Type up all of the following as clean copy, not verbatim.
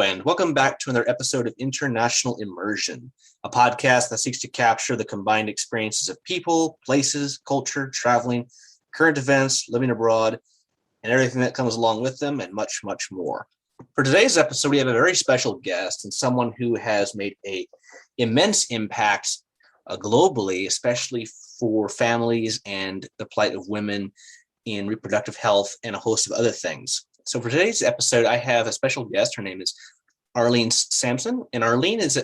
Hello, and welcome back to another episode of International Immersion, a podcast that seeks to capture the combined experiences of people, places, culture, traveling, current events, living abroad, and everything that comes along with them, and much, much more. For today's episode, we have a very special guest and someone who has made an immense impact globally, especially for families and the plight of women in reproductive health and a host of other things. So for today's episode, I have a special guest. Her name is Arlene Samen, and Arlene has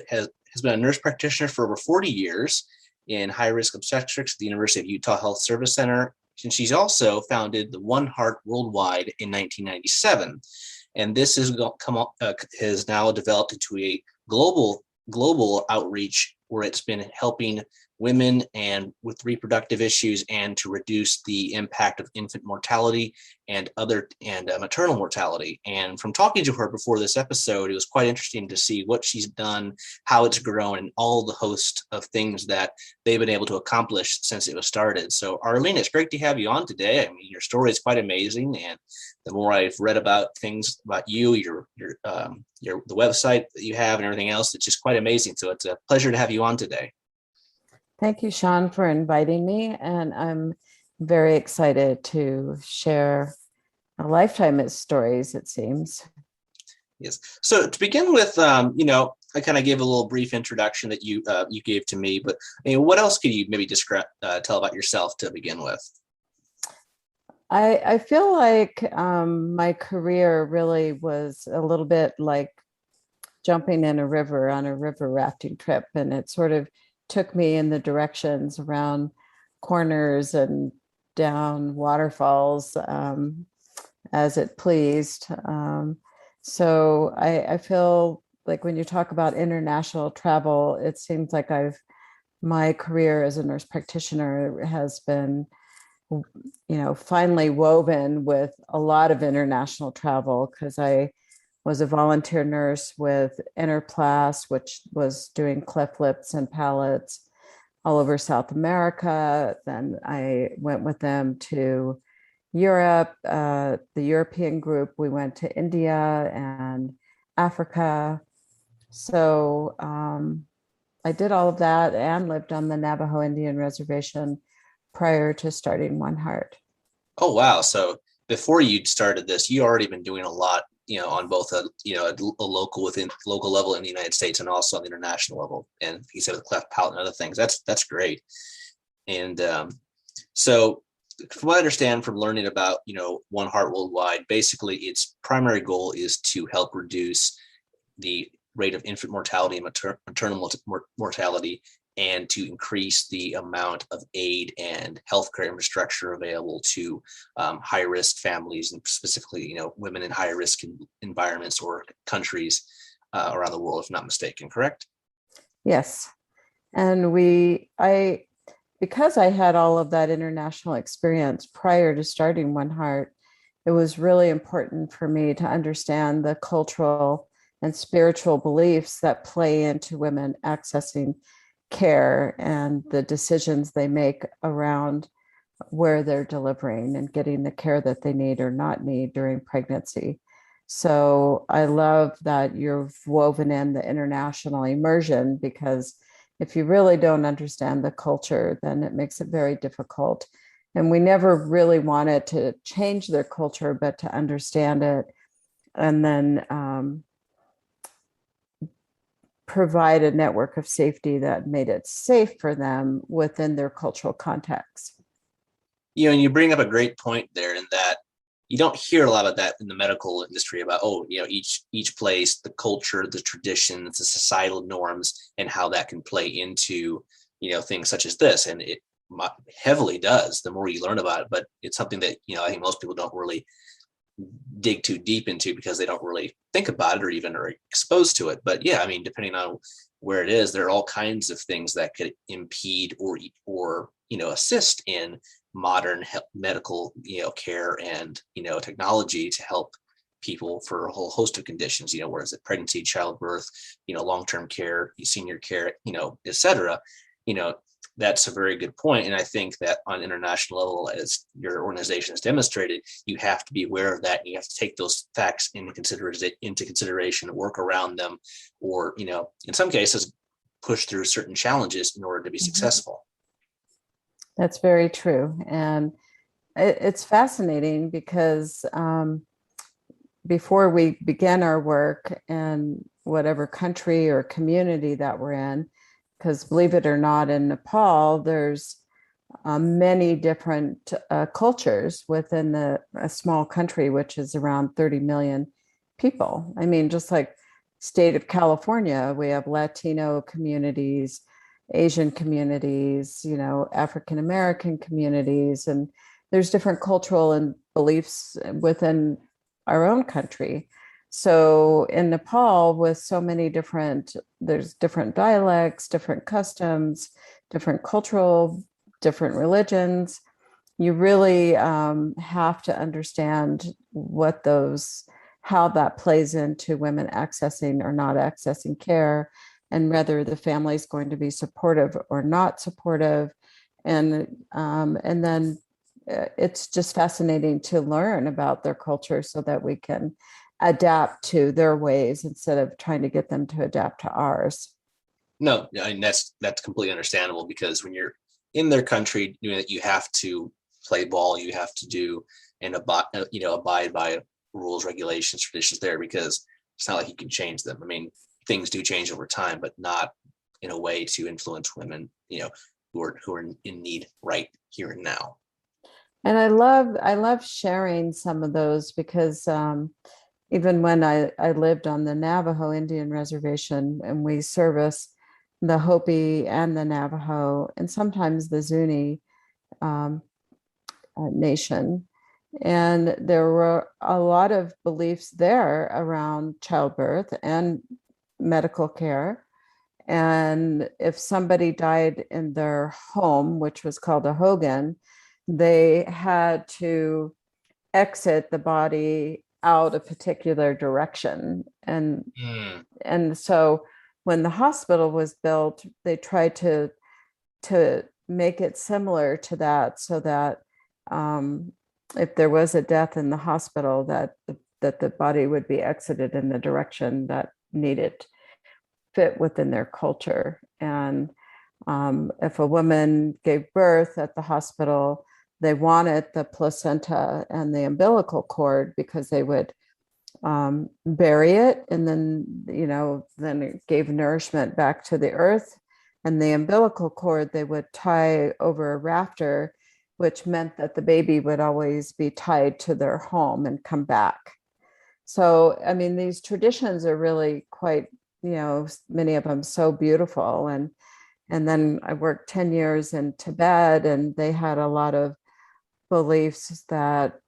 been a nurse practitioner for over 40 years in high-risk obstetrics at the University of Utah Health Service Center. And she's also founded the One Heart Worldwide in 1997. And this has now developed into a global outreach where it's been helping women and with reproductive issues and to reduce the impact of infant mortality and maternal mortality. And from talking to her before this episode, it was quite interesting to see what she's done, how it's grown, and all the host of things that they've been able to accomplish since it was started. So Arlene, it's great to have you on today. I mean, your story is quite amazing, and the more I've read about things about you, the website that you have and everything else, it's just quite amazing. So it's a pleasure to have you on today. Thank you, Sean, for inviting me. And I'm very excited to share a lifetime of stories, it seems. Yes. So to begin with, I kind of gave a little brief introduction that you gave to me, but what else could you maybe tell about yourself to begin with? I feel like my career really was a little bit like jumping in a river on a river rafting trip, and it sort of took me in the directions around corners and down waterfalls as it pleased. So I feel like when you talk about international travel, it seems like my career as a nurse practitioner has been, finally woven with a lot of international travel, because I was a volunteer nurse with Interplas, which was doing cleft lips and palates all over South America. Then I went with them to Europe, the European group. We went to India and Africa. So I did all of that and lived on the Navajo Indian Reservation prior to starting One Heart. Oh, wow. So before you started this, you already been doing a lot, on both a local level in the United States and also on the international level. And he said with cleft palate and other things, that's great. And so from what I understand from learning about, One Heart Worldwide, basically its primary goal is to help reduce the rate of infant mortality and maternal mortality, and to increase the amount of aid and healthcare infrastructure available to high-risk families, and specifically, women in high-risk environments or countries around the world, if not mistaken, correct? Yes. And because I had all of that international experience prior to starting One Heart, it was really important for me to understand the cultural and spiritual beliefs that play into women accessing care and the decisions they make around where they're delivering and getting the care that they need or not need during pregnancy. So I love that you've woven in the international immersion, because if you really don't understand the culture, then it makes it very difficult. And we never really wanted to change their culture, but to understand it and then provide a network of safety that made it safe for them within their cultural context. And you bring up a great point there, in that you don't hear a lot of that in the medical industry about, each place, the culture, the traditions, the societal norms, and how that can play into, things such as this. And it heavily does the more you learn about it. But it's something that, I think most people don't really dig too deep into, because they don't really think about it or even are exposed to it. But yeah, depending on where it is, there are all kinds of things that could impede or assist in modern medical care and technology to help people for a whole host of conditions, whereas pregnancy, childbirth, long-term care, senior care, et cetera. that's a very good point. And I think that on an international level, as your organization has demonstrated, you have to be aware of that. And you have to take those facts into consideration and work around them, or, in some cases, push through certain challenges in order to be successful. That's very true. And it's fascinating because before we began our work in whatever country or community that we're in, because believe it or not, in Nepal, there's many different cultures within a small country, which is around 30 million people. I mean, just like state of California, we have Latino communities, Asian communities, African American communities, and there's different cultural and beliefs within our own country. So in Nepal, with so many there's different dialects, different customs, different cultural, different religions, you really have to understand how that plays into women accessing or not accessing care, and whether the family is going to be supportive or not supportive. And then it's just fascinating to learn about their culture so that we can adapt to their ways instead of trying to get them to adapt to ours. No, I mean, that's completely understandable, because when you're in their country, you have to play ball, you have to do and abide by rules, regulations, traditions there, because it's not like you can change them. I mean, things do change over time, but not in a way to influence women, who are in need right here and now. And I love sharing some of those, because even when I lived on the Navajo Indian reservation, and we service the Hopi and the Navajo and sometimes the Zuni nation. And there were a lot of beliefs there around childbirth and medical care. And if somebody died in their home, which was called a hogan, they had to exit the body out a particular direction. And so when the hospital was built, they tried to make it similar to that, so that if there was a death in the hospital, that the body would be exited in the direction that needed fit within their culture. And if a woman gave birth at the hospital, they wanted the placenta and the umbilical cord, because they would bury it, and then it gave nourishment back to the earth. And the umbilical cord they would tie over a rafter, which meant that the baby would always be tied to their home and come back. So, I mean, these traditions are really quite, many of them so beautiful. And then I worked 10 years in Tibet, and they had a lot of beliefs that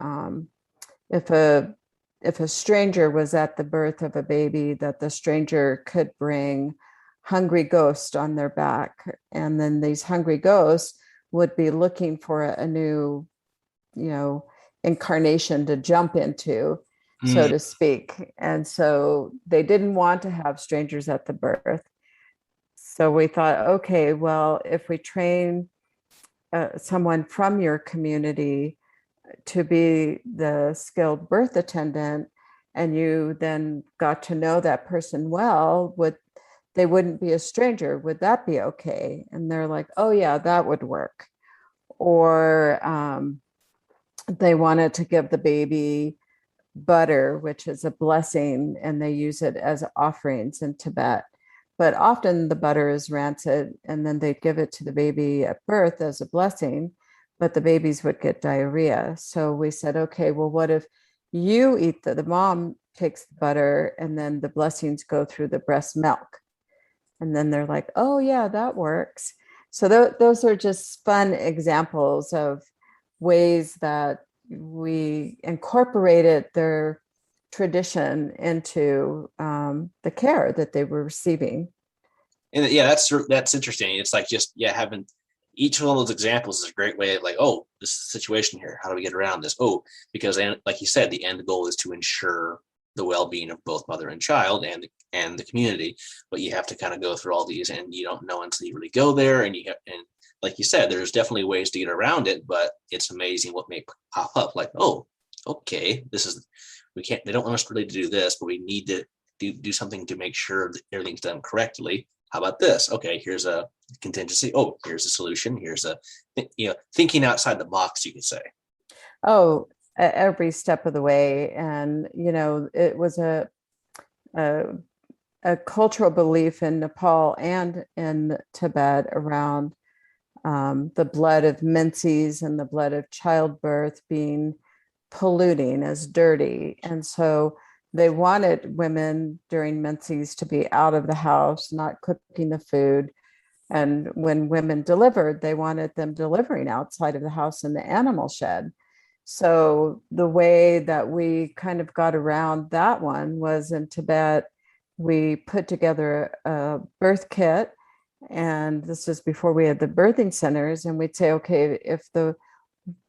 if a stranger was at the birth of a baby, that the stranger could bring hungry ghosts on their back. And then these hungry ghosts would be looking for a new, incarnation to jump into, so to speak. And so they didn't want to have strangers at the birth. So we thought, okay, well, if we train someone from your community to be the skilled birth attendant, and you then got to know that person well, they wouldn't be a stranger. Would that be okay? And they're like, oh yeah, that would work. Or they wanted to give the baby butter, which is a blessing, and they use it as offerings in Tibet. But often the butter is rancid, and then they give it to the baby at birth as a blessing, but the babies would get diarrhea. So we said, okay, well, what if you eat the mom takes the butter, and then the blessings go through the breast milk? And then they're like, oh yeah, that works. So those are just fun examples of ways that we incorporated their tradition into the care that they were receiving. And yeah, that's interesting. It's like having each one of those examples is a great way of like, oh, this is the situation here. How do we get around this? Oh, because like you said, the end goal is to ensure the well-being of both mother and child and the community. But you have to kind of go through all these, and you don't know until you really go there. And like you said, there's definitely ways to get around it, but it's amazing what may pop up. Like, oh, okay, they don't want us really to do this, but we need to do something to make sure that everything's done correctly. How about this? Okay, here's a contingency. Oh, here's a solution. Here's thinking outside the box, you could say. Oh, every step of the way. And, it was a cultural belief in Nepal and in Tibet around the blood of menses and the blood of childbirth being polluting, as dirty. And so they wanted women during menses to be out of the house, not cooking the food. And when women delivered, they wanted them delivering outside of the house in the animal shed. So the way that we kind of got around that one was in Tibet, we put together a birth kit. And this is before we had the birthing centers. And we'd say, okay, if the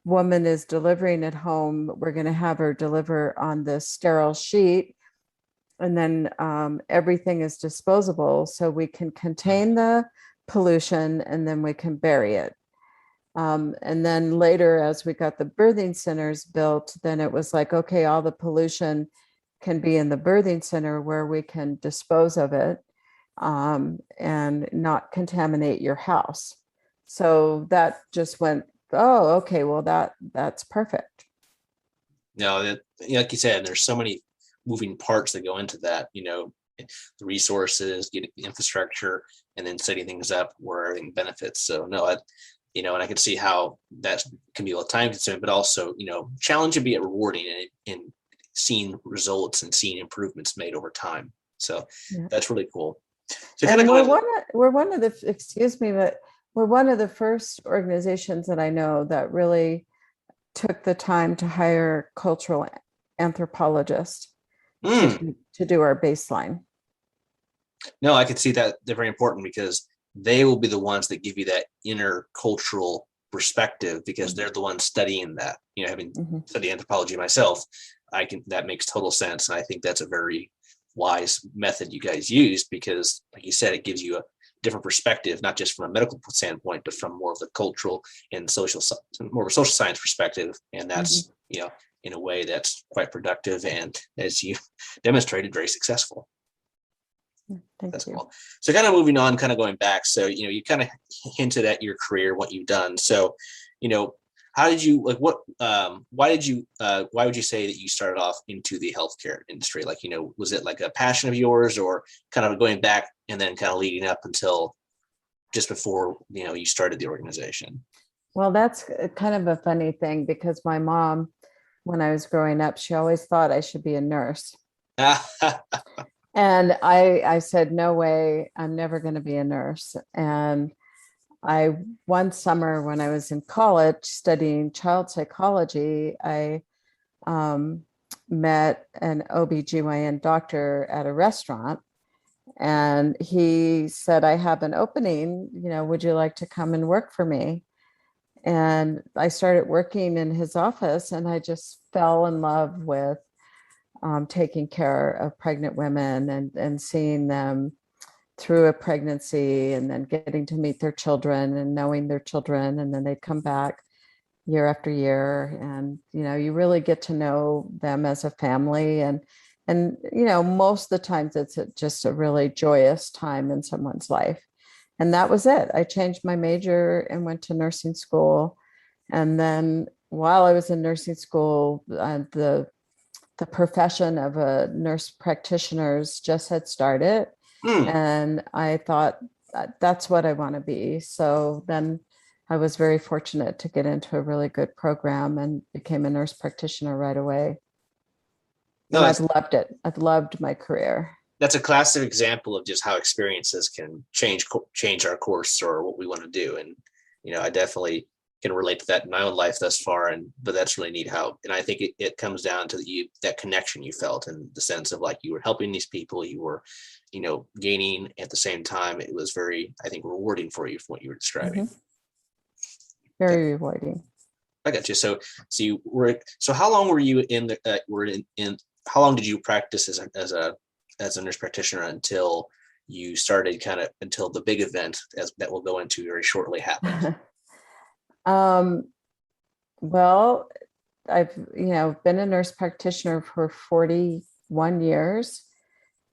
woman is delivering at home, we're going to have her deliver on this sterile sheet. And then everything is disposable, so we can contain the pollution and then we can bury it. And then later, as we got the birthing centers built, then it was like, okay, all the pollution can be in the birthing center where we can dispose of it and not contaminate your house. So that just went, oh, okay, well, that's perfect. No, like you said, there's so many moving parts that go into that, the resources, getting the infrastructure, and then setting things up where everything benefits. So no, and I can see how that can be a little time consuming, but also, challenging, be it rewarding in seeing results and seeing improvements made over time. So that's really cool. So and we're one of the, excuse me, but we're one of the first organizations that I know that really took the time to hire cultural anthropologists to do our baseline. No, I could see that they're very important because they will be the ones that give you that inner cultural perspective because they're the ones studying that. Having studied anthropology myself, that makes total sense. And I think that's a very wise method you guys use because, like you said, it gives you a different perspective, not just from a medical standpoint, but from more of the cultural and more of a social science perspective. And that's, in a way that's quite productive and, as you demonstrated, very successful. That's cool. So kind of moving on, kind of going back. So, you kind of hinted at your career, what you've done. So, how did you why would you say that you started off into the healthcare industry? Was it like a passion of yours or kind of going back and then kind of leading up until just before, you started the organization? Well, that's kind of a funny thing because my mom, when I was growing up, she always thought I should be a nurse. And I said, no way, I'm never going to be a nurse. And one summer when I was in college studying child psychology, I met an OBGYN doctor at a restaurant. And he said, I have an opening, would you like to come and work for me? And I started working in his office and I just fell in love with taking care of pregnant women and seeing them through a pregnancy and then getting to meet their children and knowing their children. And then they'd come back year after year. And, you really get to know them as a family. And most of the times it's just a really joyous time in someone's life. And that was it. I changed my major and went to nursing school. And then while I was in nursing school, the profession of a nurse practitioners just had started. And I thought that's what I want to be. So then I was very fortunate to get into a really good program and became a nurse practitioner right away. No, I've loved it. I've loved my career. That's a classic example of just how experiences can change our course or what we want to do. And, I definitely can relate to that in my own life thus far. But that's really neat and I think it comes down to that connection you felt in the sense of like you were helping these people, you were, gaining at the same time. It was very, I think, rewarding for you from what you were describing. Very rewarding. I got you. So how long were you in how long did you practice as a nurse practitioner until you started until the big event that we'll go into very shortly happened? Well, I've been a nurse practitioner for 41 years,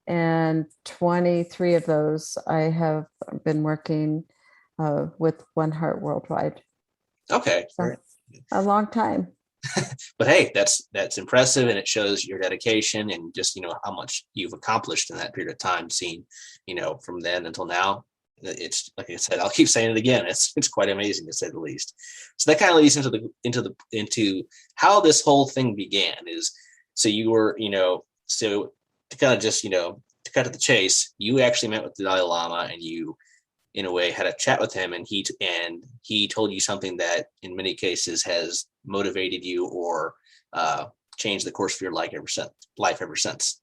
and 23 of those I have been working with One Heart Worldwide. Okay, so a long time. But hey, that's impressive, and it shows your dedication and just how much you've accomplished in that period of time. Seeing from then until now, it's like I said, I'll keep saying it again. It's quite amazing to say the least. So that kind of leads into how this whole thing began. So you were so to kind of just to cut to the chase, you actually met with the Dalai Lama, and you in a way had a chat with him, and he told you something that in many cases has motivated you or changed the course of your life ever since.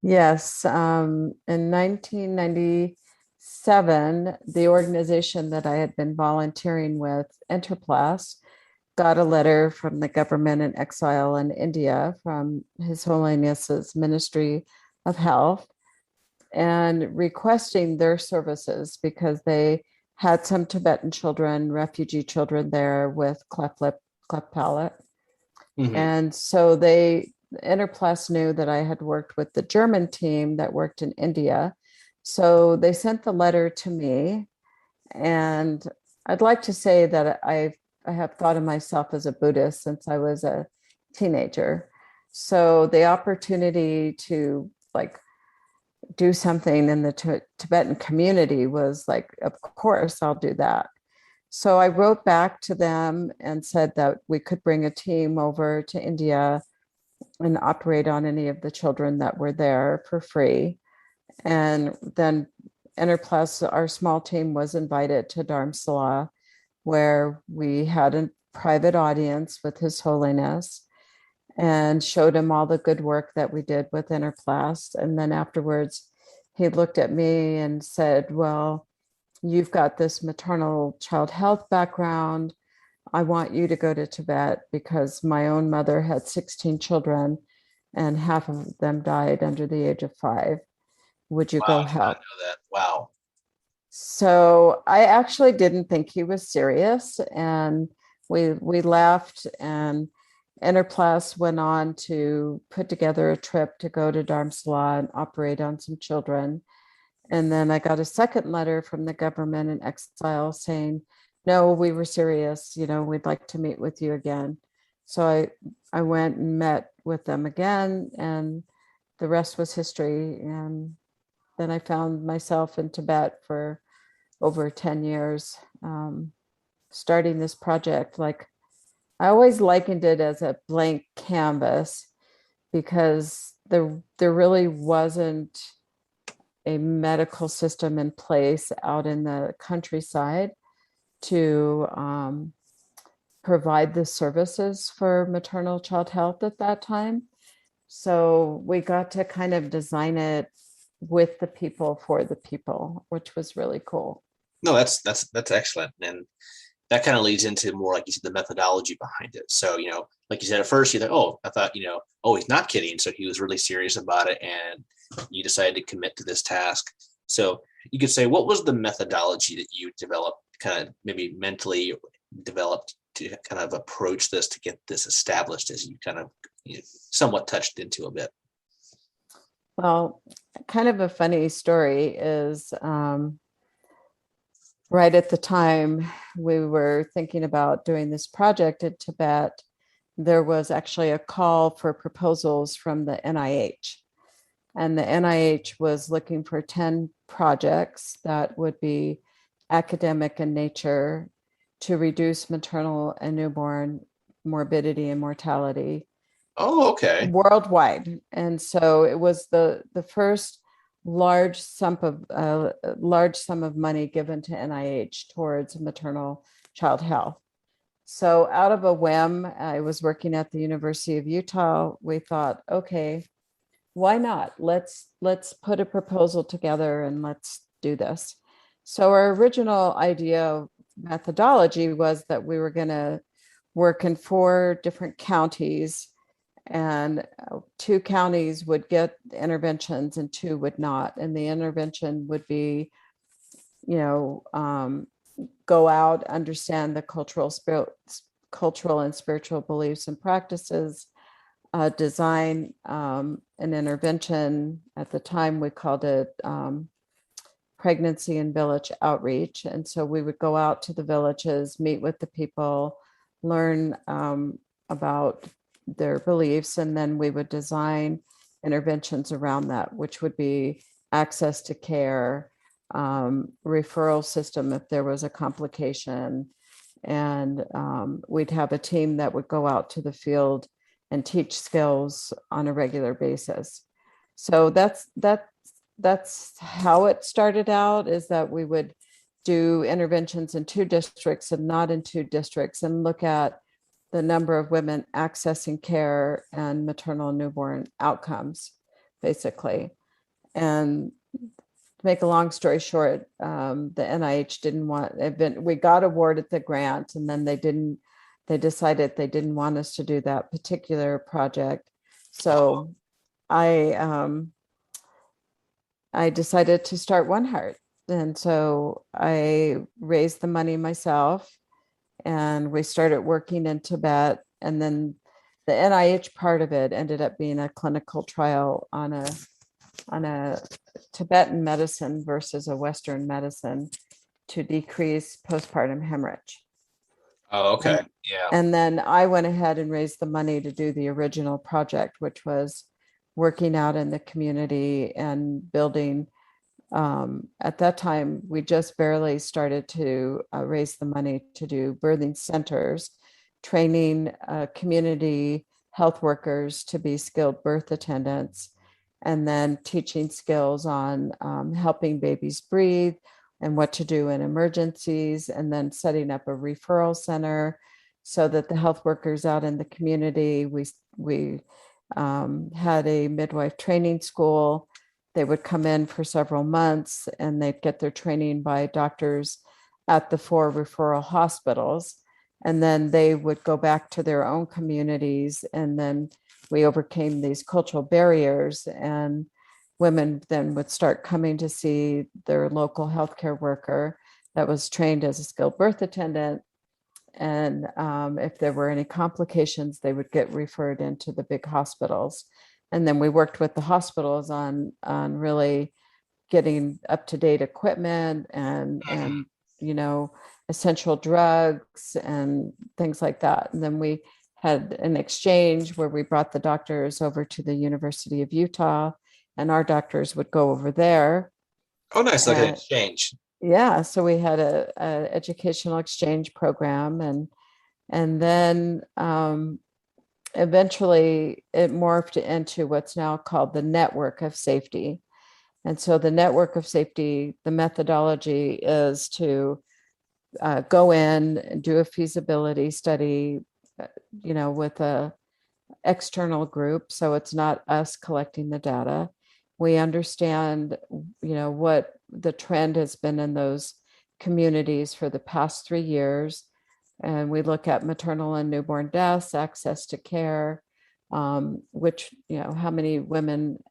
Yes. In 1997, the organization that I had been volunteering with, Interplast, got a letter from the government in exile in India from His Holiness's Ministry of Health, and requesting their services because they had some Tibetan children, refugee children there with cleft lip, cleft palate. Mm-hmm. And so Interplast knew that I had worked with the German team that worked in India. So they sent the letter to me. And I'd like to say that I have thought of myself as a Buddhist since I was a teenager. So the opportunity to do something in the Tibetan community was like, of course, I'll do that. So I wrote back to them and said that we could bring a team over to India and operate on any of the children that were there for free. And then Interplus, our small team, was invited to Dharamsala, where we had a private audience with His Holiness and showed him all the good work that we did with Interplast. And then afterwards, he looked at me and said, well, you've got this maternal child health background. I want you to go to Tibet because my own mother had 16 children and half of them died under the age of 5. Would you go help? I know that. Wow. So I actually didn't think he was serious, and we left, and Interplast went on to put together a trip to go to Dharamsala and operate on some children. And then I got a second letter from the government in exile saying, no, we were serious, we'd like to meet with you again. So I went and met with them again, and the rest was history. And then I found myself in Tibet for over 10 years, starting this project. I always likened it as a blank canvas because there really wasn't a medical system in place out in the countryside to provide the services for maternal child health at that time. So we got to kind of design it with the people for the people, which was really cool. No, that's excellent. And that kind of leads into more, like you said, the methodology behind it. So, like you said, at first you thought, I thought, oh, he's not kidding. So he was really serious about it, and you decided to commit to this task. So you could say, what was the methodology that you developed, kind of maybe mentally developed to kind of approach this to get this established, as you kind of somewhat touched into a bit? Well, kind of a funny story is, right at the time we were thinking about doing this project in Tibet, there was actually a call for proposals from the NIH. And the NIH was looking for 10 projects that would be academic in nature to reduce maternal and newborn morbidity and mortality. Oh, okay. Worldwide. And so it was the first large sum of money given to NIH towards maternal child health. So out of a whim, I was working at the University of Utah. We thought, okay, why not? Let's put a proposal together and let's do this. So our original idea of methodology was that we were going to work in 4 different counties And 2 counties would get interventions and 2 would not. And the intervention would be, go out, understand the cultural and spiritual beliefs and practices, design an intervention. At the time, we called it pregnancy and village outreach. And so we would go out to the villages, meet with the people, learn about their beliefs, and then we would design interventions around that, which would be access to care, referral system if there was a complication. And we'd have a team that would go out to the field and teach skills on a regular basis. So that's how it started out, is that we would do interventions in 2 districts and not in 2 districts, and look at the number of women accessing care and maternal and newborn outcomes, basically. And to make a long story short, the NIH didn't want, we got awarded the grant, and then they decided they didn't want us to do that particular project. So I decided to start One Heart. And so I raised the money myself, and we started working in Tibet. And then the NIH part of it ended up being a clinical trial on a Tibetan medicine versus a Western medicine to decrease postpartum hemorrhage. Oh, okay. Yeah. And then I went ahead and raised the money to do the original project, which was working out in the community and building. At that time, we just barely started to raise the money to do birthing centers, training community health workers to be skilled birth attendants, and then teaching skills on helping babies breathe and what to do in emergencies, and then setting up a referral center so that the health workers out in the community, we had a midwife training school. They would come in for several months, and they'd get their training by doctors at the 4 referral hospitals. And then they would go back to their own communities. And then we overcame these cultural barriers, and women then would start coming to see their local healthcare worker that was trained as a skilled birth attendant. And if there were any complications, they would get referred into the big hospitals. And then we worked with the hospitals on really getting up-to-date equipment and essential drugs and things like that. And then we had an exchange where we brought the doctors over to the University of Utah, and our doctors would go over there. Oh, nice. Like an exchange. Yeah. So we had a educational exchange program, and then eventually it morphed into what's now called the network of safety. And so the network of safety, the methodology is to go in and do a feasibility study, with a external group. So it's not us collecting the data. We understand, what the trend has been in those communities for the past 3 years. And we look at maternal and newborn deaths, access to care, which, how many women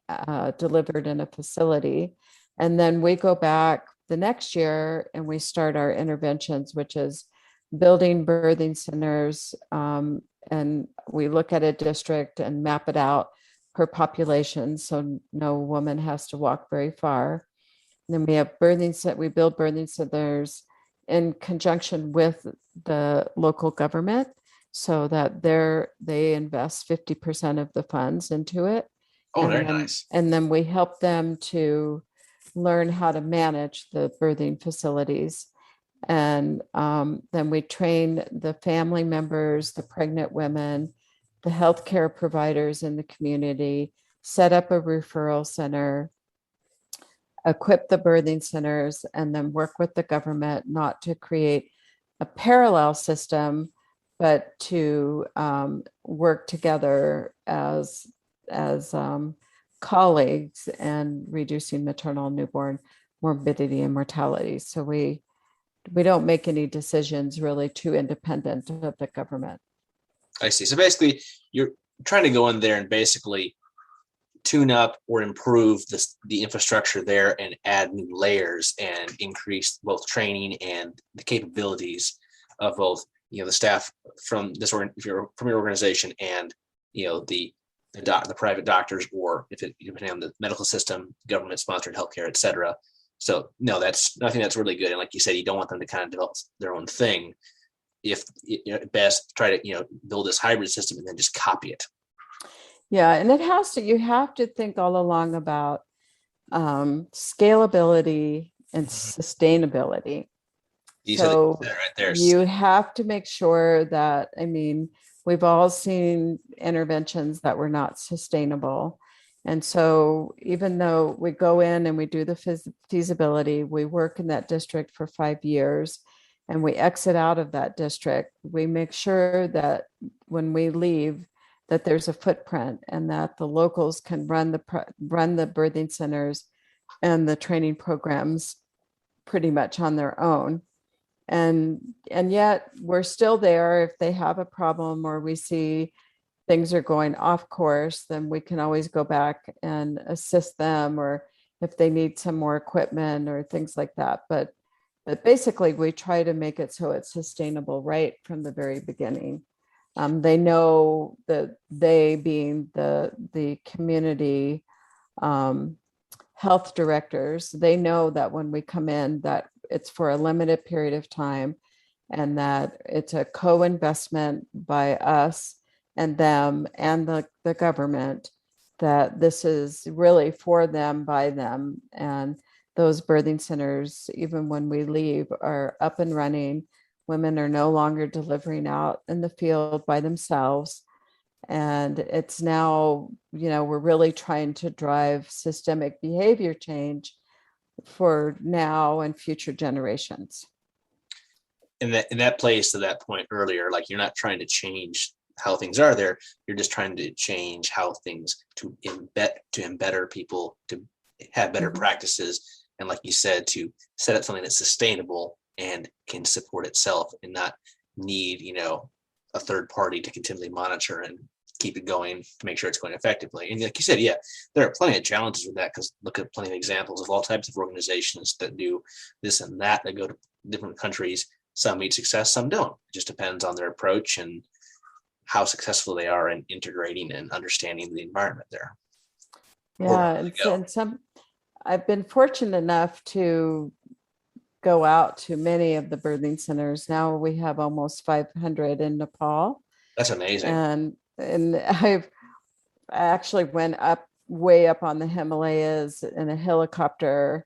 delivered in a facility. And then we go back the next year and we start our interventions, which is building birthing centers. And we look at a district and map it out per population, so no woman has to walk very far. And then we have we build birthing centers in conjunction with the local government, so that they invest 50% of the funds into it. Oh, very nice. And then we help them to learn how to manage the birthing facilities. And then we train the family members, the pregnant women, the healthcare providers in the community, set up a referral center, equip the birthing centers, and then work with the government not to create a parallel system, but to work together as colleagues and reducing maternal and newborn morbidity and mortality. So we don't make any decisions really too independent of the government. I see. So basically, trying to go in there and basically tune up or improve the infrastructure there and add new layers and increase both training and the capabilities of both, the staff from if you're from your organization and, the private doctors, or if it depending on the medical system, government sponsored healthcare, et cetera. So no, I think that's really good. And like you said, you don't want them to kind of develop their own thing. If best try to, build this hybrid system and then just copy it. Yeah, and you have to think all along about scalability and sustainability. So right there. You have to make sure that, we've all seen interventions that were not sustainable. And so even though we go in and we do the feasibility, we work in that district for 5 years and we exit out of that district, we make sure that when we leave, that there's a footprint and that the locals can run the birthing centers and the training programs pretty much on their own. And yet we're still there. If they have a problem or we see things are going off course, then we can always go back and assist them, or if they need some more equipment or things like that. But basically we try to make it so it's sustainable right from the very beginning. They know that they, being the community health directors, they know that when we come in, that it's for a limited period of time and that it's a co-investment by us and them and the government, that this is really for them, by them. And those birthing centers, even when we leave, are up and running. Women are no longer delivering out in the field by themselves. And it's now, we're really trying to drive systemic behavior change for now and future generations. And that plays to that point earlier, like you're not trying to change how things are there. You're just trying to change how things to embetter people, to have better practices. And like you said, to set up something that's sustainable and can support itself and not need, a third party to continually monitor and keep it going to make sure it's going effectively. And like you said, yeah, there are plenty of challenges with that, because look at plenty of examples of all types of organizations that do this and that go to different countries. Some meet success, some don't. It just depends on their approach and how successful they are in integrating and understanding the environment there. Yeah, and I've been fortunate enough to go out to many of the birthing centers. Now we have almost 500 in Nepal. That's amazing. And I actually went way up on the Himalayas in a helicopter,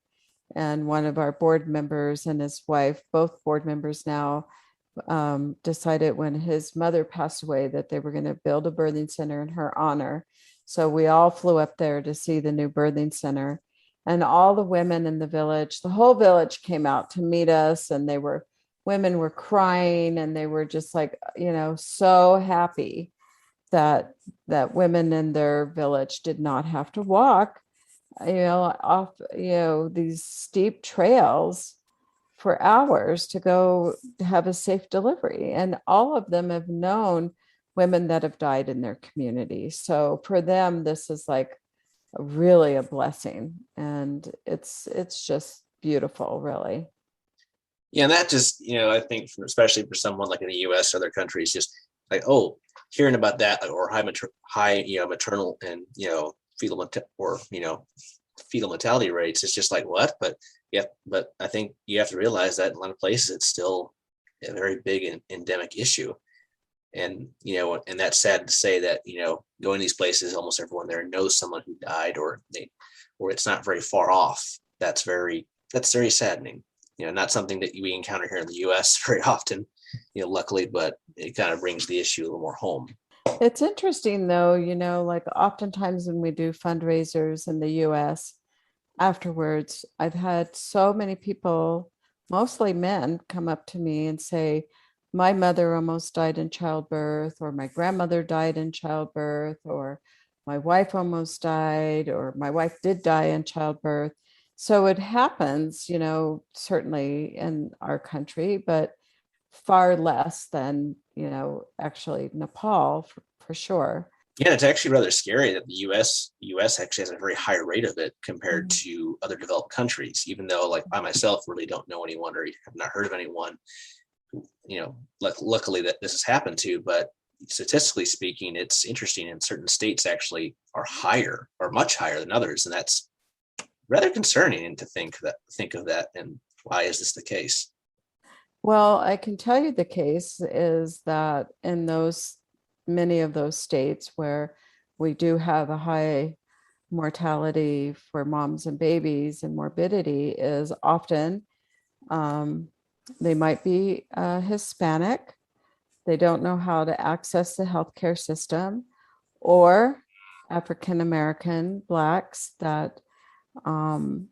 and one of our board members and his wife, both board members now, decided when his mother passed away that they were going to build a birthing center in her honor. So we all flew up there to see the new birthing center, and all the women in the village, the whole village came out to meet us, and women were crying, and they were just like, so happy that women in their village did not have to walk, off, these steep trails for hours to go have a safe delivery. And all of them have known women that have died in their community. So for them, this is like really a blessing. And it's just beautiful, really. Yeah, and that just, I think especially for someone like in the US or other countries, just like, oh, hearing about that, or high maternal and, fetal mortality rates, it's just like, what? But yeah, but I think you have to realize that in a lot of places it's still a very big and endemic issue. And, and that's sad to say that, going to these places, almost everyone there knows someone who died, or it's not very far off. That's very saddening. Not something that we encounter here in the US very often, luckily, but it kind of brings the issue a little more home. It's interesting though, like oftentimes when we do fundraisers in the US, afterwards, I've had so many people, mostly men, come up to me and say, my mother almost died in childbirth, or my grandmother died in childbirth, or my wife almost died, or my wife did die in childbirth. So it happens, certainly in our country, but far less than, actually Nepal for sure. Yeah, it's actually rather scary that the US actually has a very high rate of it compared to other developed countries, even though like I myself really don't know anyone or have not heard of anyone, luckily that this has happened to, but statistically speaking, it's interesting. In certain states actually are higher or much higher than others. And that's rather concerning, and to think of that. And why is this the case? Well, I can tell you the case is that in those many of those states where we do have a high mortality for moms and babies and morbidity is often um, they might be Hispanic. They don't know how to access the healthcare system, or African American Blacks that um,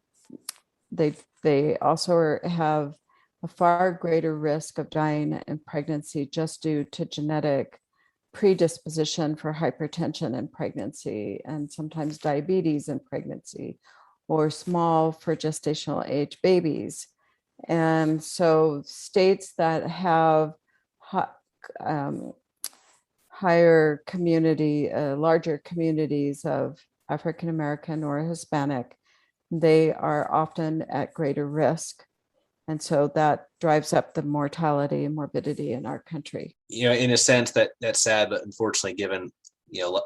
they also have a far greater risk of dying in pregnancy just due to genetic predisposition for hypertension in pregnancy and sometimes diabetes in pregnancy, or small for gestational age babies. And so states that have um, higher community, larger communities of African American or Hispanic, they are often at greater risk. And so that drives up the mortality and morbidity in our country. In a sense, that's sad, but unfortunately, given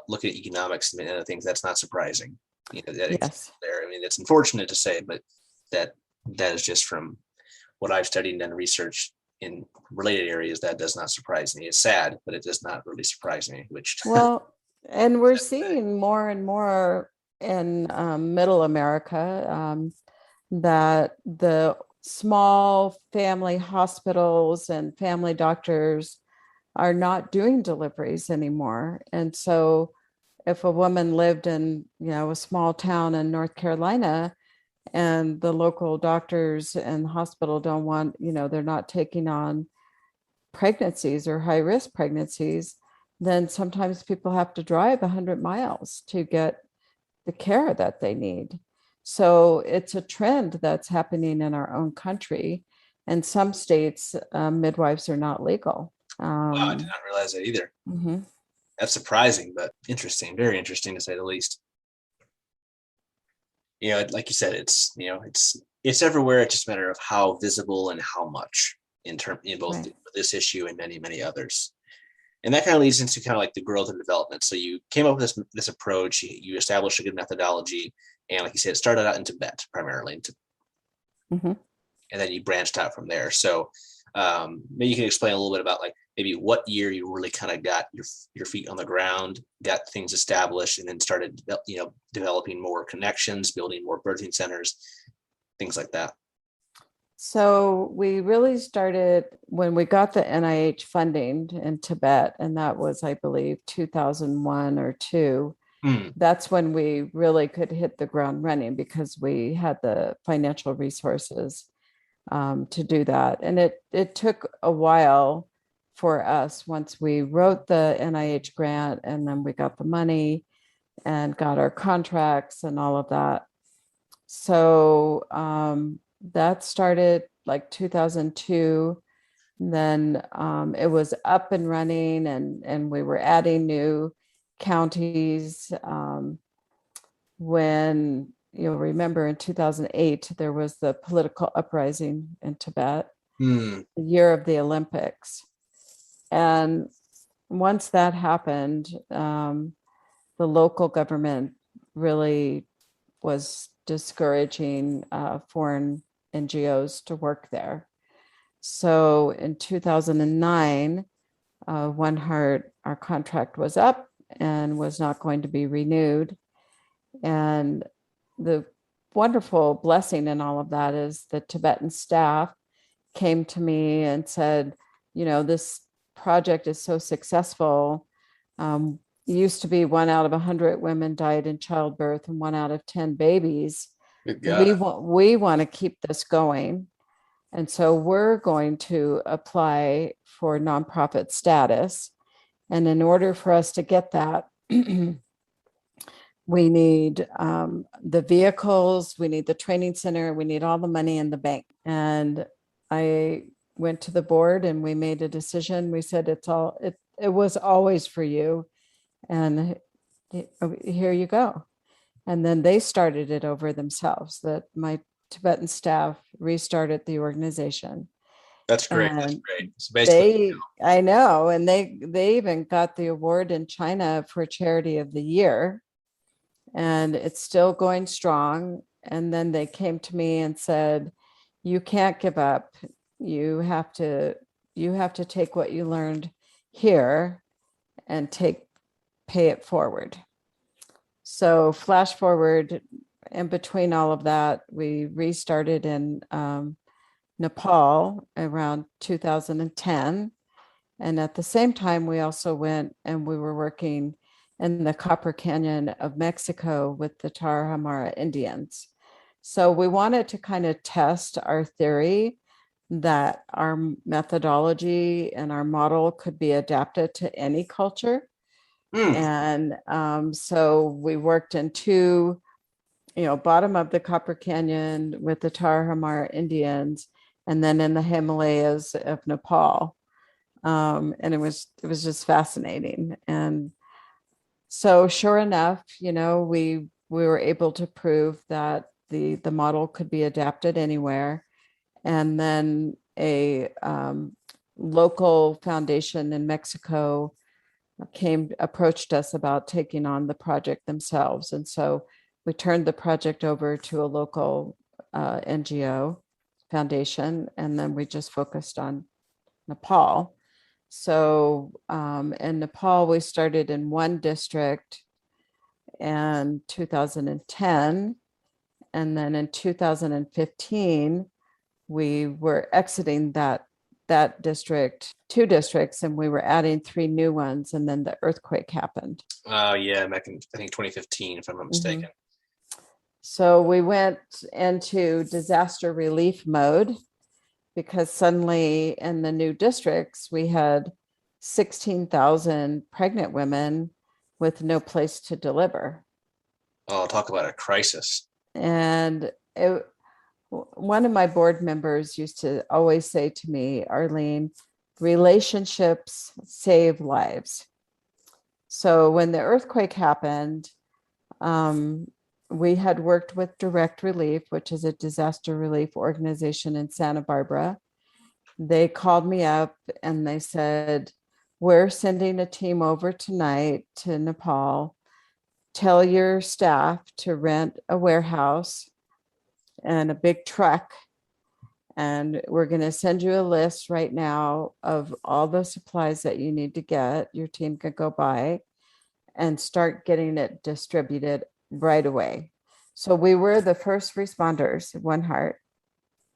look at economics and other things, that's not surprising. That Yes. there. I mean, it's unfortunate to say, but that is just from what I've studied and done research in related areas. That does not surprise me. It's sad, but it does not really surprise me. Which Well, and we're seeing more and more in middle America that the small family hospitals and family doctors are not doing deliveries anymore. And so if a woman lived in, a small town in North Carolina and the local doctors and the hospital don't want, they're not taking on pregnancies or high risk pregnancies, then sometimes people have to drive 100 miles to get the care that they need. So it's a trend that's happening in our own country. And some states, midwives are not legal. wow, I did not realize that either. Mm-hmm. That's surprising, but interesting, very interesting to say the least. Like you said, it's everywhere. It's just a matter of how visible and how much in both Right. this issue and many, many others. And that kind of leads into kind of like the growth and development. So you came up with this approach, you established a good methodology, and like you said, it started out in Tibet primarily, Mm-hmm. and then you branched out from there. So maybe you can explain a little bit about like maybe what year you really kind of got your feet on the ground, got things established, and then started developing more connections, building more birthing centers, things like that. So we really started when we got the NIH funding in Tibet, and that was, I believe, 2001 or two. That's when we really could hit the ground running because we had the financial resources to do that. And it took a while for us once we wrote the NIH grant and then we got the money and got our contracts and all of that. So that started like 2002. Then it was up and running, and we were adding new counties. When you'll remember in 2008, there was the political uprising in Tibet, the year of the Olympics. And once that happened, the local government really was discouraging foreign NGOs to work there. So in 2009, One Heart, our contract was up and was not going to be renewed. And the wonderful blessing in all of that is the Tibetan staff came to me and said, this project is so successful. It used to be 1 out of 100 women died in childbirth and 1 out of 10 babies. We want to keep this going. And so we're going to apply for nonprofit status. And in order for us to get that, we need the vehicles, we need the training center, we need all the money in the bank. And I went to the board and we made a decision. We said it was always for you. And Here you go. And then they started it over themselves, that my Tibetan staff restarted the organization. That's great. That's And great. So basically, I know, and they even got the award in China for Charity of the Year, and it's still going strong. And then they came to me and said, you can't give up. You have to take what you learned here and pay it forward. So flash forward, in between all of that, we restarted in Nepal around 2010. And at the same time, we also went and we were working in the Copper Canyon of Mexico with the Tarahumara Indians. So we wanted to kind of test our theory that our methodology and our model could be adapted to any culture. And so we worked in two, bottom of the Copper Canyon with the Tarahumara Indians, and then in the Himalayas of Nepal. And it was just fascinating. And so sure enough, we were able to prove that the model could be adapted anywhere. And then a local foundation in Mexico approached us about taking on the project themselves. And so we turned the project over to a local NGO foundation, and then we just focused on Nepal. So in Nepal, we started in one district in 2010. And then in 2015, we were exiting that district, two districts, and we were adding three new ones. And then the earthquake happened. Oh, yeah, back in, I think, 2015, if I'm not mistaken. Mm-hmm. So we went into disaster relief mode, because suddenly in the new districts, we had 16,000 pregnant women with no place to deliver. Oh, talk about a crisis. And one of my board members used to always say to me, Arlene, relationships save lives. So when the earthquake happened, we had worked with Direct Relief, which is a disaster relief organization in Santa Barbara. They called me up and they said, we're sending a team over tonight to Nepal. Tell your staff to rent a warehouse and a big truck. And we're going to send you a list right now of all the supplies that you need to get. Your team can go buy and start getting it distributed right away. So we were the first responders, One Heart,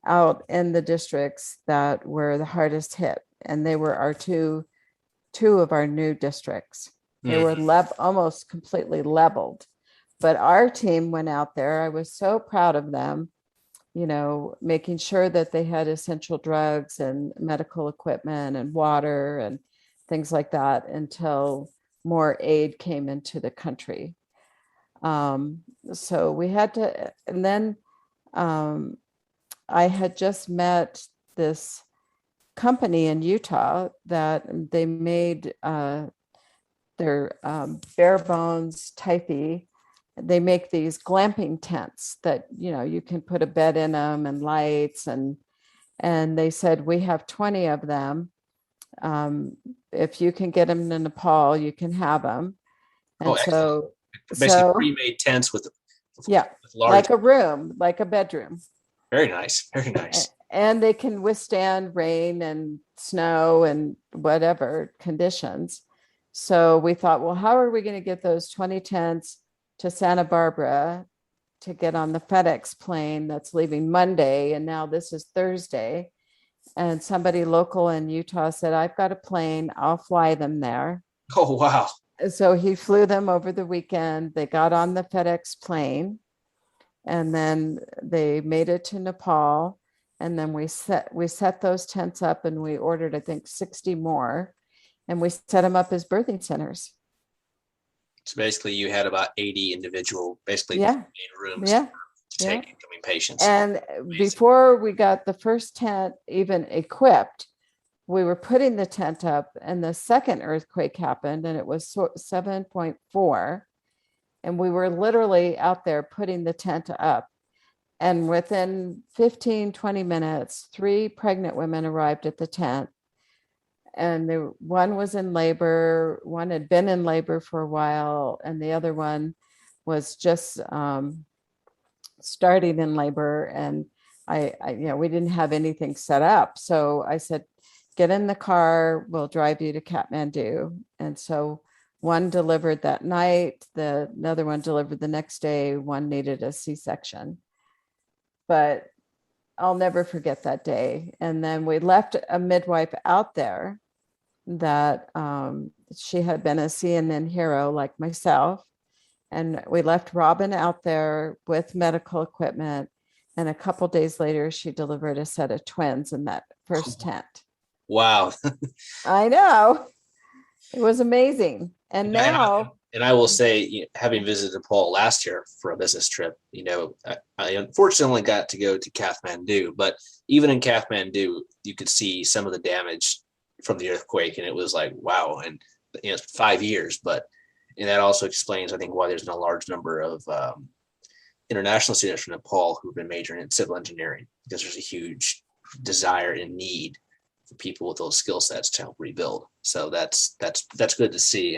out in the districts that were the hardest hit. And they were our two of our new districts. They were almost completely leveled. But our team went out there. I was so proud of them, making sure that they had essential drugs and medical equipment and water and things like that until more aid came into the country. So we had to, and then I had just met this company in Utah that they made their bare bones typey. They make these glamping tents that, you can put a bed in them and lights. And they said, we have 20 of them. If you can get them to Nepal, you can have them. And so basically pre-made tents with large, like a room, like a bedroom. Very nice. Very nice. And they can withstand rain and snow and whatever conditions. So we thought, well, how are we going to get those 20 tents to Santa Barbara to get on the FedEx plane that's leaving Monday? And now this is Thursday. And somebody local in Utah said, I've got a plane. I'll fly them there. Oh, wow. So he flew them over the weekend. They got on the FedEx plane and then they made it to Nepal. And then we set those tents up and we ordered, I think, 60 more. And we set them up as birthing centers. So basically you had about 80 individual, rooms to take incoming patients. And before we got the first tent even equipped, we were putting the tent up and the second earthquake happened and it was 7.4. And we were literally out there putting the tent up. And within 15, 20 minutes, 3 pregnant women arrived at the tent. And one was in labor, one had been in labor for a while, and the other one was just starting in labor. And we didn't have anything set up. So I said, get in the car, we'll drive you to Kathmandu. And so one delivered that night, another one delivered the next day, one needed a C-section. But I'll never forget that day. And then we left a midwife out there that she had been a CNN hero like myself. And we left Robin out there with medical equipment. And a couple days later, she delivered a set of twins in that first tent. Wow. I know. It was amazing. And now... And I will say, having visited Nepal last year for a business trip, I unfortunately only got to go to Kathmandu, but even in Kathmandu, you could see some of the damage from the earthquake, and it was like, wow. And it's 5 years, and that also explains, I think, why there's been a large number of international students from Nepal who've been majoring in civil engineering, because there's a huge desire and need for people with those skill sets to help rebuild. So that's good to see.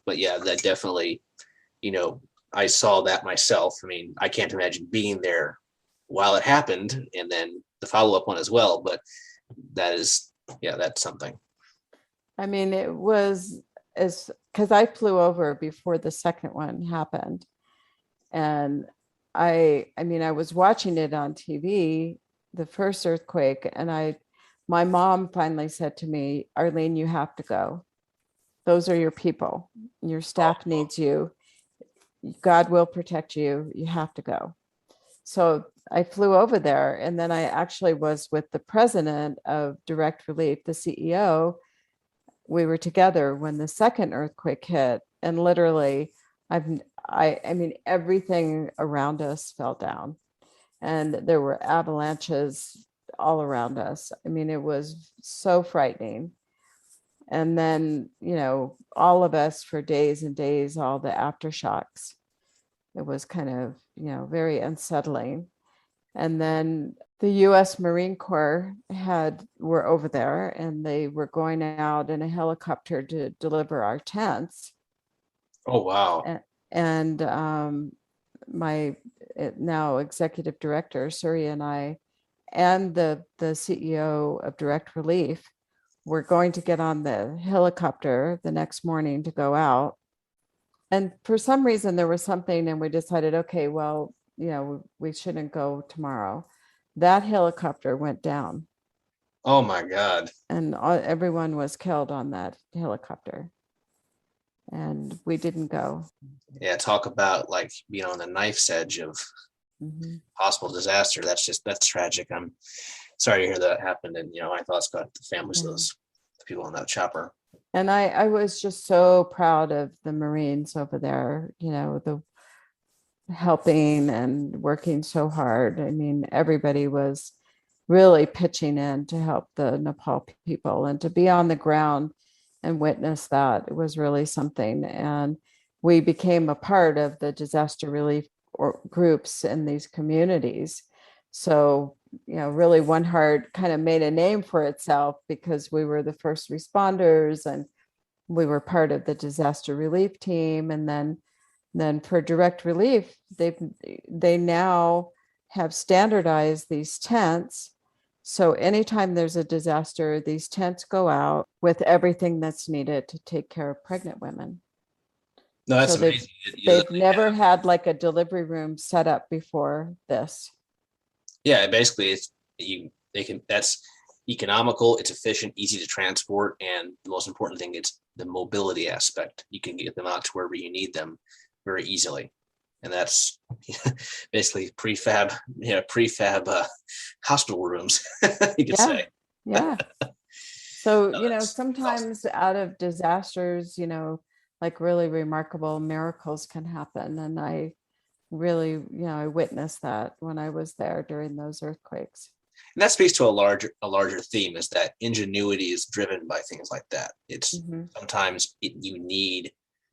But yeah, that definitely, I saw that myself. I mean, I can't imagine being there while it happened, and then the follow-up one as well. But that's something. I mean, it was because I flew over before the second one happened. And I was watching it on TV, the first earthquake, and my mom finally said to me, Arlene, you have to go. Those are your people. Your staff needs you. God will protect you. You have to go. So I flew over there, and then I actually was with the president of Direct Relief, the CEO. We were together when the second earthquake hit, and literally, everything around us fell down, and there were avalanches all around us. I mean, it was so frightening. And then, all of us for days and days, all the aftershocks. It was kind of, very unsettling. And then the U.S. Marine Corps were over there, and they were going out in a helicopter to deliver our tents. Oh, wow. And my now executive director, Surya, and I, and the CEO of Direct Relief, we're going to get on the helicopter the next morning to go out. And for some reason, there was something, and we decided, okay, well, we shouldn't go tomorrow. That helicopter went down. Oh my God. And everyone was killed on that helicopter. And we didn't go. Yeah, talk about like being on the knife's edge of possible disaster. That's tragic. I'm sorry to hear that happened, and my thoughts go to the families of those people on that chopper. And I was just so proud of the Marines over there, the helping and working so hard. I mean, everybody was really pitching in to help the Nepal people, and to be on the ground and witness that, it was really something. And we became a part of the disaster relief groups in these communities. So, really One Heart kind of made a name for itself, because we were the first responders, and we were part of the disaster relief team. And then for Direct Relief, they now have standardized these tents. So anytime there's a disaster, these tents go out with everything that's needed to take care of pregnant women. No, that's so amazing. They've never had like a delivery room set up before this. Yeah, basically that's economical, it's efficient, easy to transport, and the most important thing is the mobility aspect. You can get them out to wherever you need them very easily. And that's basically prefab hospital rooms, you could say. Yeah. So, awesome. sometimes out of disasters, like really remarkable miracles can happen. And I really, I witnessed that when I was there during those earthquakes. And that speaks to a larger theme, is that ingenuity is driven by things like that. It's sometimes you need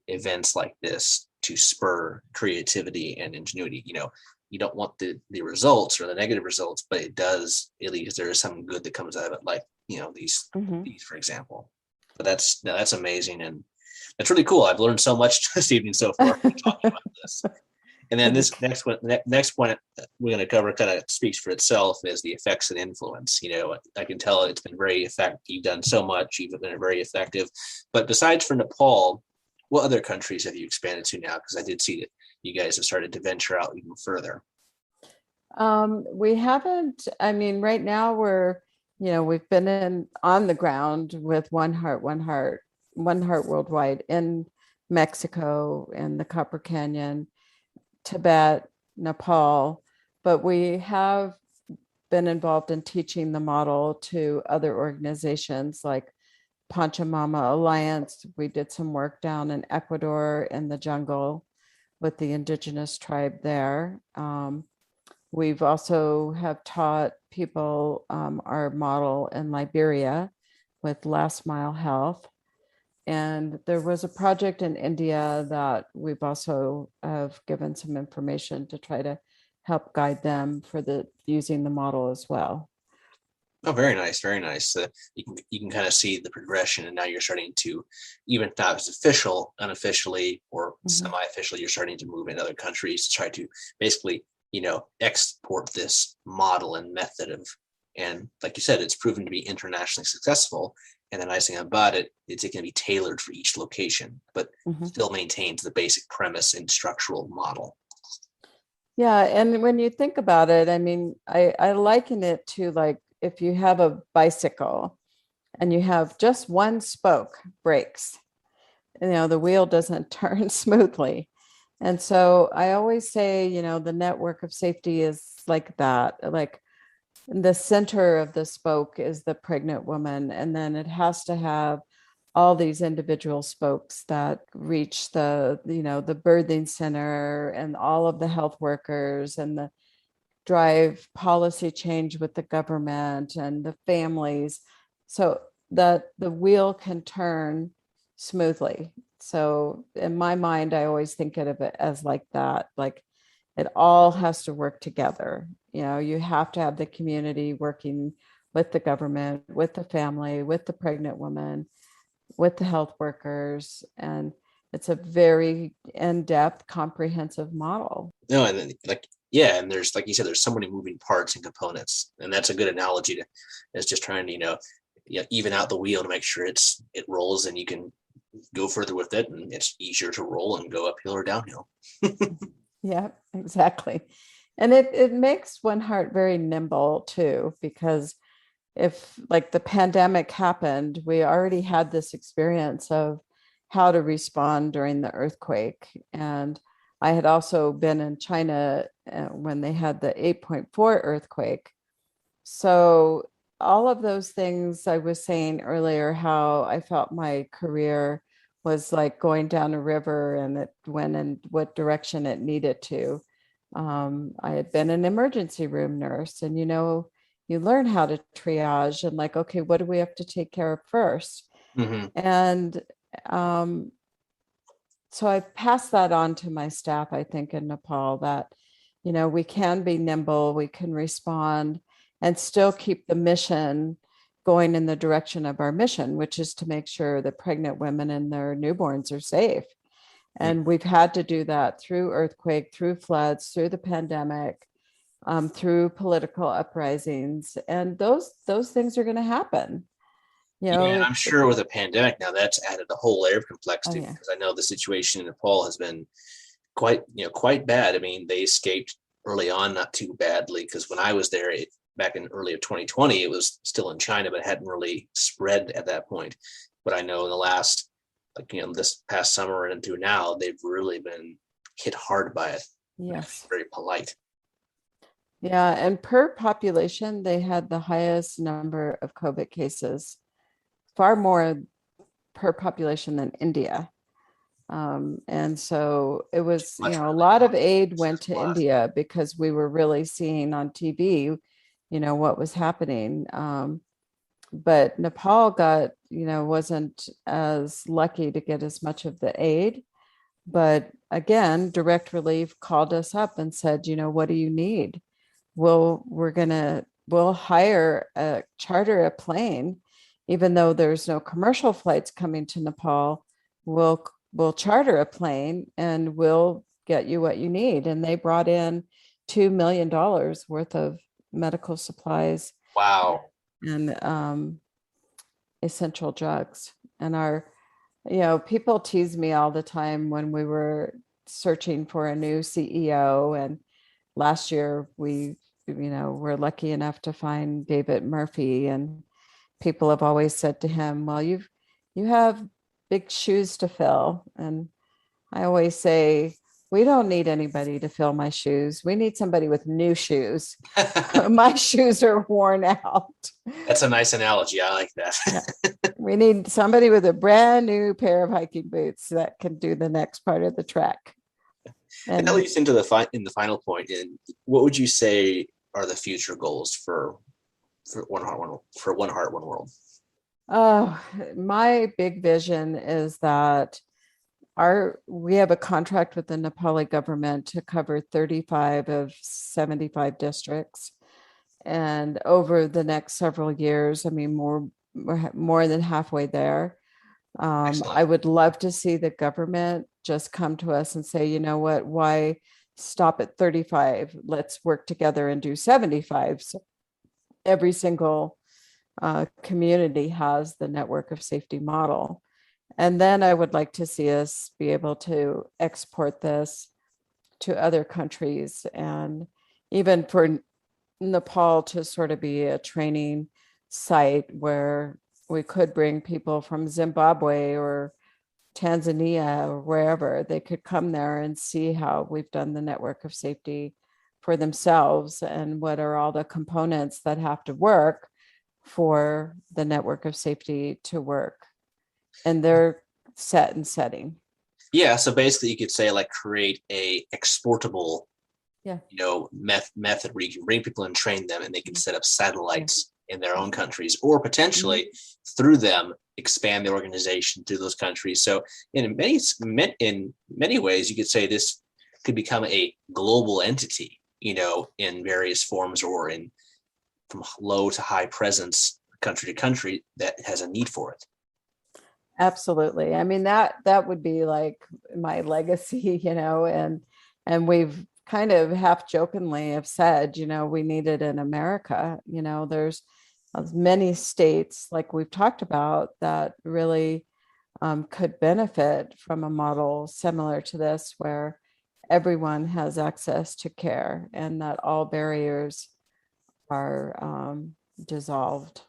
events like this to spur creativity and ingenuity. You don't want the results or the negative results, but it does, at least there is some good that comes out of it, like these for example. But that's amazing, and that's really cool. I've learned so much this evening so far from talking about this. And then this next point we're going to cover kind of speaks for itself, is the effects and influence. I can tell it's been very effective. You've done so much. You've been very effective. But besides for Nepal, what other countries have you expanded to now? Because I did see that you guys have started to venture out even further. We haven't. I mean, right now we've been on the ground with One Heart Worldwide in Mexico and the Copper Canyon, Tibet, Nepal, but we have been involved in teaching the model to other organizations like Pachamama Alliance. We did some work down in Ecuador in the jungle with the indigenous tribe there. We've also have taught people our model in Liberia with Last Mile Health. And there was a project in India that we've also have given some information to try to help guide them for using the model as well. Oh, very nice, very nice. You can kind of see the progression, and now you're starting to, even if not as official, unofficially or semi-officially, you're starting to move in other countries to try to basically, export this model and method of, and like you said, it's proven to be internationally successful. And the nice thing about it, it's going to be tailored for each location, but still maintains the basic premise and structural model. Yeah, and when you think about it, I mean, I liken it to like if you have a bicycle and you have just one spoke breaks, the wheel doesn't turn smoothly. And so I always say, the network of safety is like that. Like the center of the spoke is the pregnant woman, and then it has to have all these individual spokes that reach the birthing center and all of the health workers, and the drive policy change with the government and the families, so that the wheel can turn smoothly. So in my mind, I always think of it as like that, like it all has to work together. You have to have the community working with the government, with the family, with the pregnant woman, with the health workers. And it's a very in-depth, comprehensive model. No, and then and there's, like you said, there's so many moving parts and components. And that's a good analogy to, it's just trying to, even out the wheel to make sure it rolls and you can go further with it, and it's easier to roll and go uphill or downhill. Yeah, exactly. And it makes One Heart very nimble too, because if like the pandemic happened, we already had this experience of how to respond during the earthquake. And I had also been in China when they had the 8.4 earthquake. So all of those things I was saying earlier, how I felt my career was like going down a river and it went in what direction it needed to. I had been an emergency room nurse, and you learn how to triage and like, okay, what do we have to take care of first? And so I passed that on to my staff, I think, in Nepal, that, we can be nimble, we can respond and still keep the mission going in the direction of our mission, which is to make sure that pregnant women and their newborns are safe. And we've had to do that through earthquake, through floods, through the pandemic, through political uprisings. And those things are going to happen. And I'm sure with a pandemic now, that's added a whole layer of complexity, because I know the situation in Nepal has been quite bad. I mean, they escaped early on, not too badly, because when I was there, back in early of 2020, it was still in China, but hadn't really spread at that point. But I know in the last, this past summer and through now, they've really been hit hard by it. Yes. Very polite. Yeah. And per population, they had the highest number of COVID cases, far more per population than India. And so it was, a lot of aid went to India because we were really seeing on TV, what was happening. But Nepal wasn't as lucky to get as much of the aid. But again, Direct Relief called us up and said, what do you need? We'll charter a plane, even though there's no commercial flights coming to Nepal. We'll charter a plane and we'll get you what you need. And they brought in $2 million worth of medical supplies Wow. and essential drugs. And people tease me all the time when we were searching for a new CEO. And last year we're lucky enough to find David Murphy, and people have always said to him, well, you have big shoes to fill. And I always say, we don't need anybody to fill my shoes. We need somebody with new shoes. My shoes are worn out. That's a nice analogy. I like that. Yeah. We need somebody with a brand new pair of hiking boots that can do the next part of the trek. And that leads into the final point. In what would you say are the future goals for One Heart, One World? Oh, my big vision is that we have a contract with the Nepali government to cover 35 of 75 districts. And over the next several years, I mean, more than halfway there. I would love to see the government just come to us and say, you know what, why stop at 35? Let's work together and do 75. So every single community has the network of safety model. And then I would like to see us be able to export this to other countries, and even for Nepal to sort of be a training site where we could bring people from Zimbabwe or Tanzania or wherever. They could come there and see how we've done the network of safety for themselves and what are all the components that have to work for the network of safety to work. And they're set and setting. Yeah. So basically you could say like create a exportable, method where you can bring people and train them and they can set up satellites in their own countries, or potentially through them expand the organization through those countries. So in many ways, you could say this could become a global entity, in various forms or from low to high presence, country to country, that has a need for it. Absolutely. I mean, that would be like my legacy, and we've kind of half jokingly have said, we need it in America. There's many states, like we've talked about, that really could benefit from a model similar to this, where everyone has access to care and that all barriers are dissolved.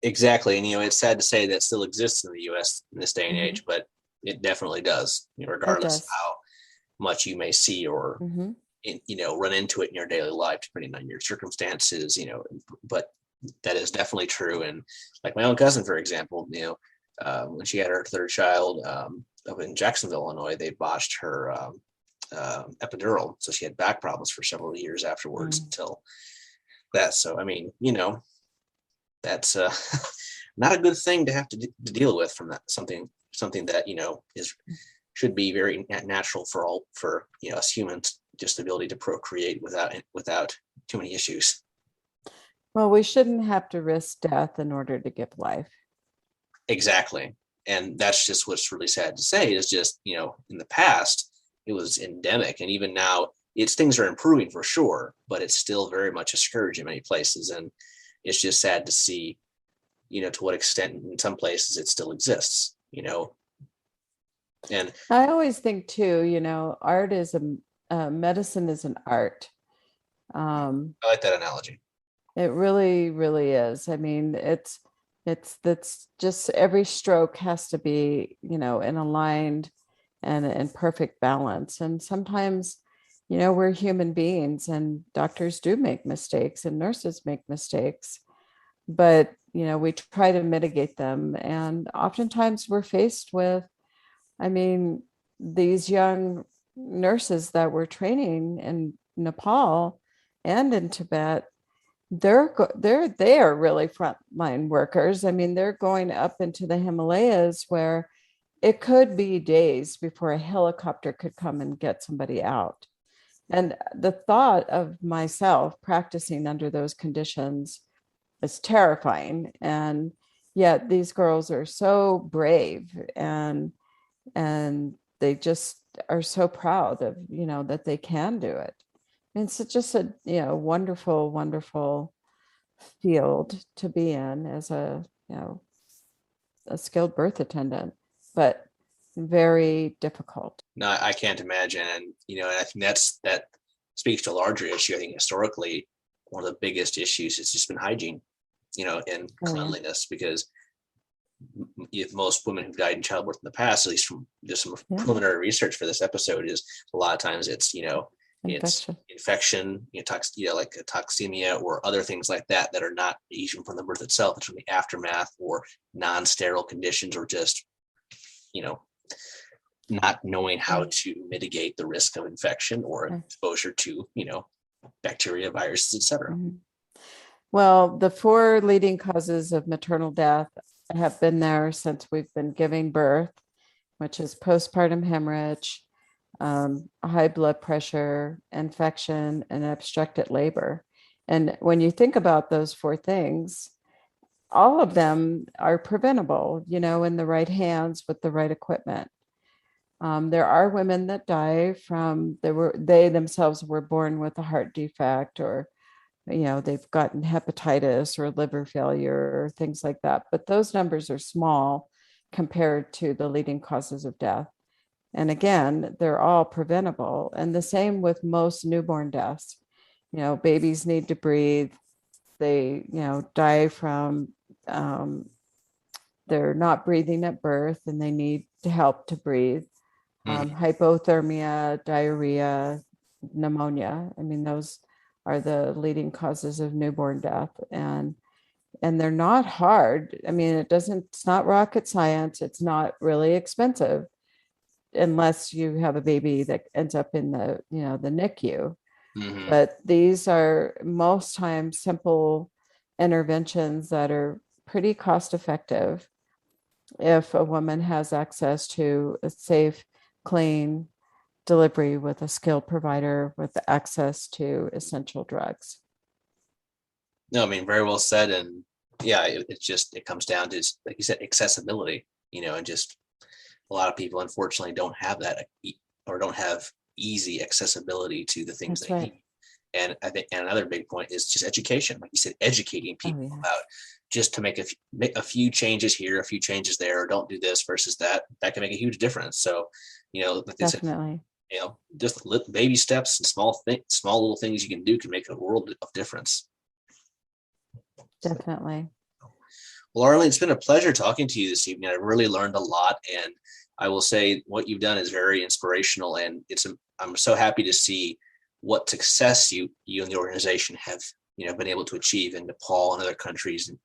Exactly. And, it's sad to say that still exists in the U.S. in this day and age, but it definitely does, regardless of how much you may see or, run into it in your daily life, depending on your circumstances, but that is definitely true. And like my own cousin, for example, when she had her third child up in Jacksonville, Illinois, they botched her epidural. So she had back problems for several years afterwards until that. So, I mean, that's not a good thing to have to deal with from that, something that, should be very natural for us humans, just the ability to procreate without too many issues. Well, we shouldn't have to risk death in order to give life. Exactly. And that's just what's really sad to say, is just, in the past, it was endemic. And even now, things are improving for sure, but it's still very much a scourge in many places. And it's just sad to see, to what extent in some places it still exists, And I always think too, art is medicine is an art. I like that analogy. It really, really is. I mean, that's just every stroke has to be, in aligned and in perfect balance. And sometimes, we're human beings and doctors do make mistakes and nurses make mistakes, but, we try to mitigate them. And oftentimes we're faced with, these young nurses that we're training in Nepal and in Tibet, they are really frontline workers. They're going up into the Himalayas where it could be days before a helicopter could come and get somebody out. And the thought of myself practicing under those conditions is terrifying. And yet these girls are so brave, and they just are so proud of, that they can do it. And it's just a, wonderful, wonderful field to be in as a skilled birth attendant, but very difficult. No, I can't imagine. And, and I think that speaks to a larger issue. I think historically, one of the biggest issues has just been hygiene, and cleanliness, because if most women who've died in childbirth in the past, at least from just some preliminary research for this episode, is a lot of times it's, it's infection, like a toxemia or other things like that are not even from the birth itself. It's from the aftermath or non-sterile conditions, or just, not knowing how to mitigate the risk of infection or exposure to, bacteria, viruses, etc. Well, the 4 leading causes of maternal death have been there since we've been giving birth, which is postpartum hemorrhage, high blood pressure, infection, and obstructed labor. And when you think about those 4 things, all of them are preventable, in the right hands with the right equipment. There are women that die from they themselves were born with a heart defect, or they've gotten hepatitis or liver failure or things like that. But those numbers are small compared to the leading causes of death. And again, they're all preventable. And the same with most newborn deaths. Babies need to breathe. They, die from, they're not breathing at birth and they need help to breathe. Hypothermia, diarrhea, pneumonia. I mean, those are the leading causes of newborn death. And they're not hard. I mean, it's not rocket science. It's not really expensive, unless you have a baby that ends up in the NICU. But these are most times simple interventions that are pretty cost effective if a woman has access to a safe, clean delivery with a skilled provider with access to essential drugs. No, I mean, very well said. And yeah, it comes down to, like you said, accessibility, and just a lot of people unfortunately don't have that, or don't have easy accessibility to the things they need. And I think another big point is just education. Like you said, educating people about, just to make a few changes here, a few changes there, or don't do this versus that can make a huge difference. So, like definitely. Just baby steps and small little things you can do can make a world of difference. Definitely. Well, Arlene, it's been a pleasure talking to you this evening. I really learned a lot, and I will say what you've done is very inspirational, and I'm so happy to see what success you and the organization have been able to achieve in Nepal and other countries, and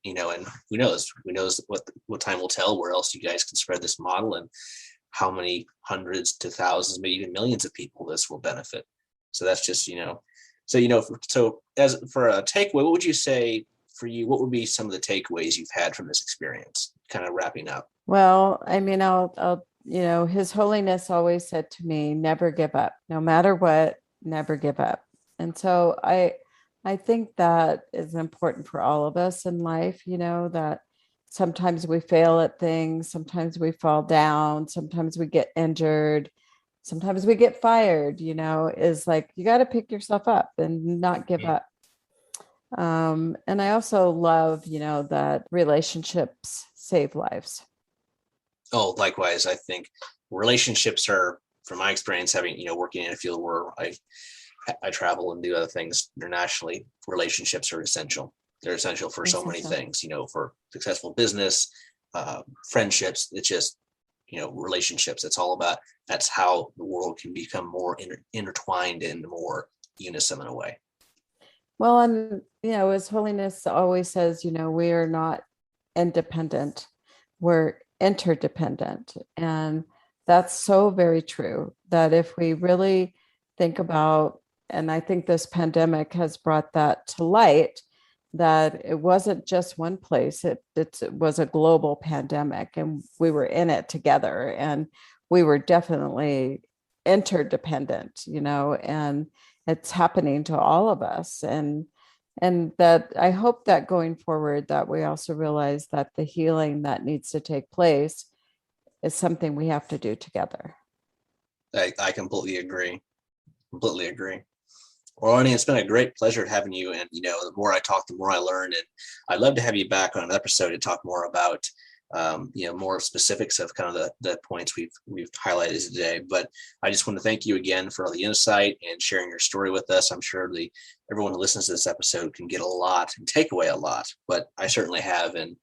who knows what time will tell where else you guys can spread this model, and how many hundreds to thousands, maybe even millions of people this will benefit. So that's just so as for a takeaway, what would you say for you? What would be some of the takeaways you've had from this experience, kind of wrapping up? Well, I mean, I'll His Holiness always said to me, never give up, no matter what, never give up. And so I think that is important for all of us in life, that sometimes we fail at things, sometimes we fall down, sometimes we get injured, sometimes we get fired, is like, you got to pick yourself up and not give up. And I also love, that relationships save lives. Oh, likewise. I think relationships are, from my experience, having, working in a field where I travel and do other things internationally, relationships are essential. They're essential for so many things, for successful business, friendships. It's just, relationships. It's all about, that's how the world can become more intertwined and more unison in a way. Well, and, His Holiness always says, we are not independent, we're interdependent. And that's so very true, that if we really think about, and I think this pandemic has brought that to light, that it wasn't just one place. It was a global pandemic, and we were in it together, and we were definitely interdependent, and it's happening to all of us. And that I hope that going forward, that we also realize that the healing that needs to take place is something we have to do together. I completely agree. Completely agree. Well, Arlene, it's been a great pleasure having you. And, the more I talk, the more I learn. And I'd love to have you back on an episode to talk more about, more specifics of kind of the points we've highlighted today. But I just want to thank you again for all the insight and sharing your story with us. I'm sure everyone who listens to this episode can get a lot and take away a lot, but I certainly have. And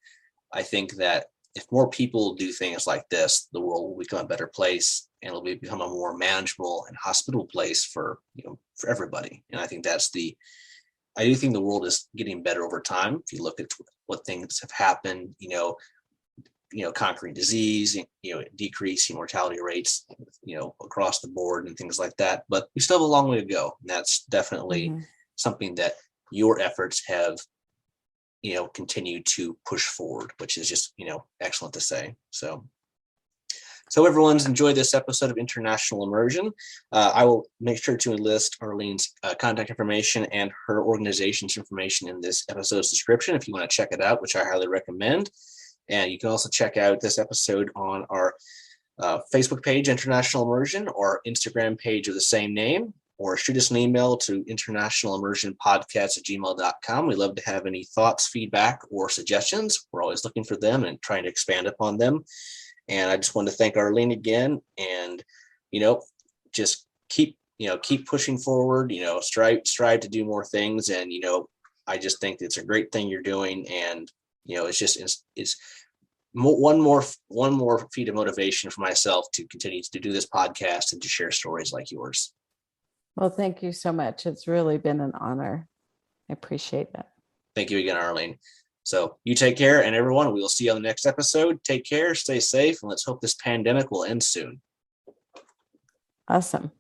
I think that if more people do things like this, the world will become a better place, and it'll become a more manageable and hospitable place for everybody. And I think I do think the world is getting better over time. If you look at what things have happened, conquering disease, decreasing mortality rates, across the board and things like that. But we still have a long way to go. And that's definitely something that your efforts have, continued to push forward, which is just, excellent to say. So everyone's enjoyed this episode of International Immersion. I will make sure to enlist Arlene's contact information and her organization's information in this episode's description if you want to check it out, which I highly recommend. And you can also check out this episode on our Facebook page, International Immersion, or Instagram page of the same name, or shoot us an email to internationalimmersionpodcast@gmail.com. We love to have any thoughts, feedback, or suggestions. We're always looking for them and trying to expand upon them. And I just want to thank Arlene again, and, just keep pushing forward, strive to do more things. And, I just think it's a great thing you're doing. And, it's one more feat of motivation for myself to continue to do this podcast and to share stories like yours. Well, thank you so much. It's really been an honor. I appreciate that. Thank you again, Arlene. So you take care, and everyone, we will see you on the next episode. Take care, stay safe, and let's hope this pandemic will end soon. Awesome.